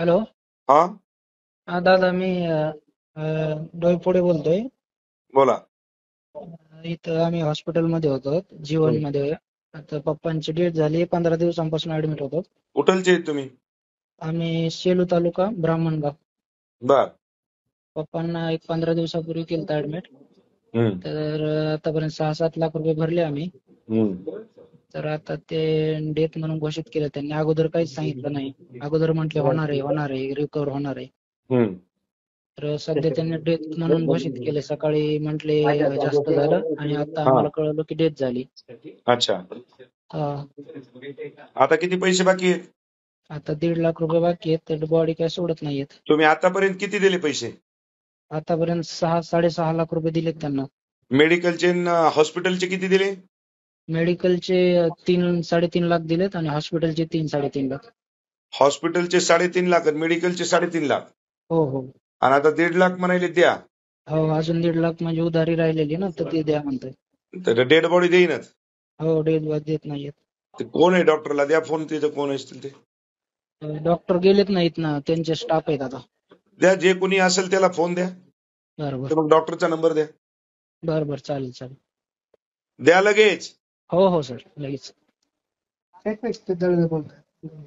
Hello. हा हा दादा, मी डोईफोडे बोलतोय. बोला. इथं आम्ही हॉस्पिटलमध्ये होतो, जीवन मध्ये. आता पप्पांची डेथ झाली, 15 दिवसांपासून ऍडमिट होतो. कुठलचे आहेत तुम्ही? आम्ही सेलू तालुका, ब्राह्मणगाव. बर. पप्पांना एक 15 दिवसापूर्वी केलं ऍडमिट. हम्म तर आतापर्यंत 6-7 लाख रुपये भरले आम्ही. हम्म तर आता ते डेथ म्हणून घोषित केलं त्यांनी. अगोदर काहीच सांगितलं नाही. अगोदर म्हटले होणार आहे रिकव्हर होणार आहे. हम्म तर सध्या त्यांनी डेथ म्हणून घोषित केले. सकाळी म्हटले जास्त झालं, आणि आता हा आम्हाला कळलं की डेथ झाली. अच्छा. हा. आता किती पैसे बाकी आहेत? आता 1.5 लाख रुपये बाकी आहेत. तर बॉडी काय सोडत नाहीयेत. तुम्ही आतापर्यंत किती दिले पैसे? आतापर्यंत 6-6.5 लाख रुपये दिलेत त्यांना. मेडिकलचे हॉस्पिटलचे किती दिले? मेडिकलचे 3-3.5 लाख दिलेत, आणि हॉस्पिटलचे 3-3.5 लाख. हॉस्पिटलचे 3.5 लाख आणि मेडिकलचे 3.5 लाख, हो हो आणि आता 1.5 लाख म्हणाले द्या. हो. अजून 1.5 लाख म्हणजे उधारी राहिलेली ना, तर ती द्या म्हणतोय. तर डेड बॉडी देईनच. हो, डेथ देत नाहीयेत. ते कोण आहे? डॉक्टरला द्या फोन, तिथं कोण असतील ते डॉक्टर गेलेत नाहीत ना, त्यांचे स्टाफ आहेत आता. द्या. जे कोणी असेल त्याला फोन द्या. बरोबर. तर मग डॉक्टरचा नंबर द्या. बरोबर, चालेल चालेल. द्या लगेच. हो हो सर, लगेच. नाही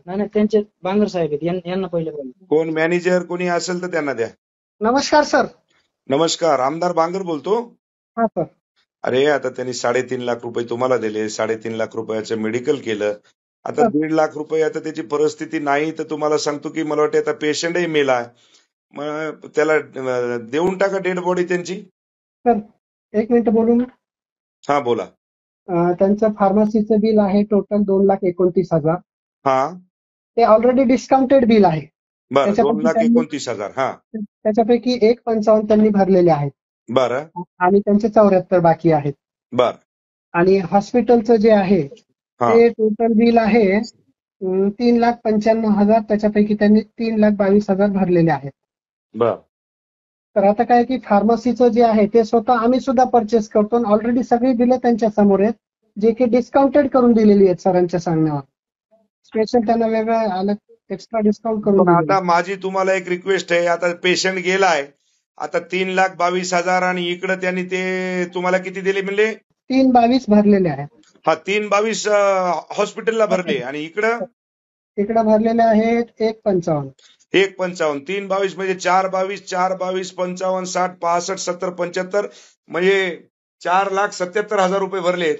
नाही, त्यांचे बांगर साहेब आहेत, यांना पहिले बोला. कोण मॅनेजर कोणी असेल तर त्यांना द्या. नमस्कार सर. नमस्कार. आमदार बांगर बोलतो. हा सर. अरे आता त्यांनी 3.5 लाख रुपये तुम्हाला दिले, 3.5 लाख रुपयाचं मेडिकल केलं. आता सर. 1.5 लाख रुपये, आता त्याची परिस्थिती नाही, तर तुम्हाला सांगतो की मला वाटतं आता पेशंटही मेला. मग त्याला देऊन टाका डेड बॉडी त्यांची. सर, एक मिनिट बोलू ना. हा बोला. त्यांचं फार्मसीचं बिल आहे टोटल 2,29,000. हा ते ऑलरेडी डिस्काउंटेड बिल आहे. बरं. त्याच्यापैकी 2,29,000. हा त्याच्यापैकी 1,55 त्यांनी भरलेले आहेत, बरं आणि त्यांचे 74 बाकी आहेत. बर. आणि हॉस्पिटलचं जे आहे हा ते टोटल बिल आहे 3,95,000. त्याच्यापैकी त्यांनी 3,22,000 भरलेले आहेत. बर. तर आता काय की फार्मसीचं जे आहे ते स्वतः आम्ही सुद्धा परचेस करतो. ऑलरेडी सगळी बिलं त्यांच्या समोर आहेत, जे की डिस्काउंटेड करून दिलेली आहेत सरांच्या सांगण्यावर. स्पेशल त्यांना वेगळं अलग एक्स्ट्रा डिस्काउंट करून पण दिलेलं आता माझी तुम्हाला एक रिक्वेस्ट आहे. आता पेशंट गेलाय, आता 3,22,000, आणि इकडे त्यांनी ते तुम्हाला किती दिले म्हणले? 3,22 भरलेले आहेत. हा 3,22 हॉस्पिटलला भरले, आणि इकडं भरलेले आहेत 1,55. 1,55. 3,22 म्हणजे 4,22, 4,22, 55, 60, 65, 70, 75, म्हणजे 4,77,000 रुपये भरले.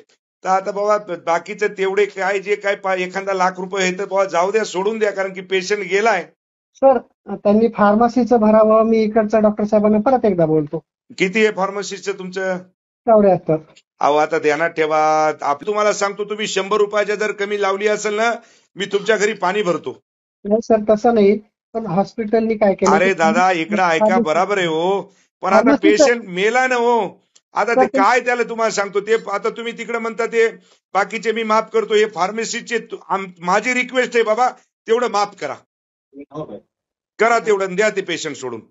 तर आता बाबा बाकीचं तेवढे काय जे काय एखादा लाख रुपये आहे तर बाबा जाऊ द्या, सोडून द्या, कारण की पेशंट गेलाय. सर, त्यांनी फार्मसीचं भरावं. मी इकडच्या डॉक्टर साहेबांना परत एकदा बोलतो. किती आहे फार्मसीचं तुमचं? 74. अहो आता ध्यानात ठेवा. तुम्हाला सांगतो, तुम्ही 100 रुपयाच्या जर कमी लावली असेल ना, मी तुमच्या घरी पाणी भरतो. नाही सर, तसं नाही. पण हॉस्पिटलनी काय केलं? अरे दादा इकडं ऐका, बराबर आहे हो, पण आता फार्मसीचं पेशंट मेला ना हो. आता ते काय त्याला तुम्हाला सांगतो ते, आता तुम्ही तिकडे म्हणता ते बाकीचे मी माफ करतो, हे फार्मसीचे माझी रिक्वेस्ट आहे बाबा, तेवढं माफ करा. करा तेवढं, द्या ते पेशंट सोडून.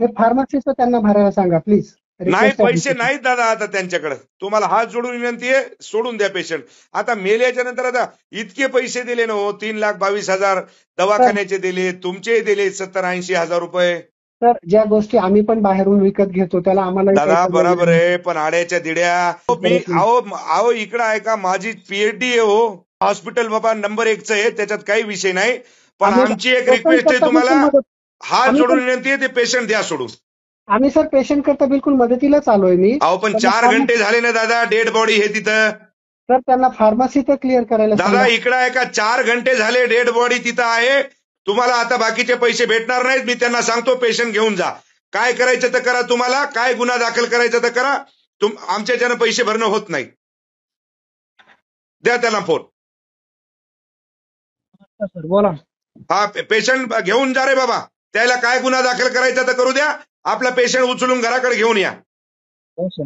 हे फार्मसीचं त्यांना भरायला सांगा प्लीज. नाही, पैसे नाहीत दादा आता त्यांच्याकडे. तुम्हाला हात जोडून विनंती आहे, सोडून द्या पेशंट. आता मेल्याच्या नंतर आता इतके पैसे दिले ना हो, 3,22,000 दवाखान्याचे दिले, तुमचे दिले 70-80 हजार रुपये. सर, ज्या गोष्टी आम्ही पण बाहेरून विकत घेतो त्याला आम्हाला दादा बरोबर आहे, पण आड्याच्या दिड्या मी आहो इकडं आहे का, माझी पीएचडी आहे हो. हॉस्पिटल बाबा नंबर 1च आहे, त्याच्यात काही विषय नाही. पण आमची एक रिक्वेस्ट आहे तुम्हाला, हात जोडून विनंती आहे, ते पेशंट द्या सोडून. आम्ही सर पेशंट करता बिलकुल मदतीलाच आलोय मी. अहो पण 4 घंटे झाले ना दादा, डेड बॉडी हे तिथं. सर, त्यांना फार्मसीचं क्लिअर करायला दादा इकडं आहे का, 4 घंटे झाले डेड बॉडी तिथं आहे. तुम्हाला आता बाकीचे पैसे भेटणार नाहीत. मी त्यांना सांगतो पेशंट घेऊन जा. काय करायचं तर करा, तुम्हाला काय गुन्हा दाखल करायचा तर करा. आमच्या ज्यानं पैसे भरणं होत नाही. द्या त्याला फोन. सर बोला. हा पेशंट घेऊन जा रे बाबा. त्याला काय गुन्हा दाखल करायचा तर करू द्या. आपला पेशंट उचलून घराकडे घेऊन या. हो सर.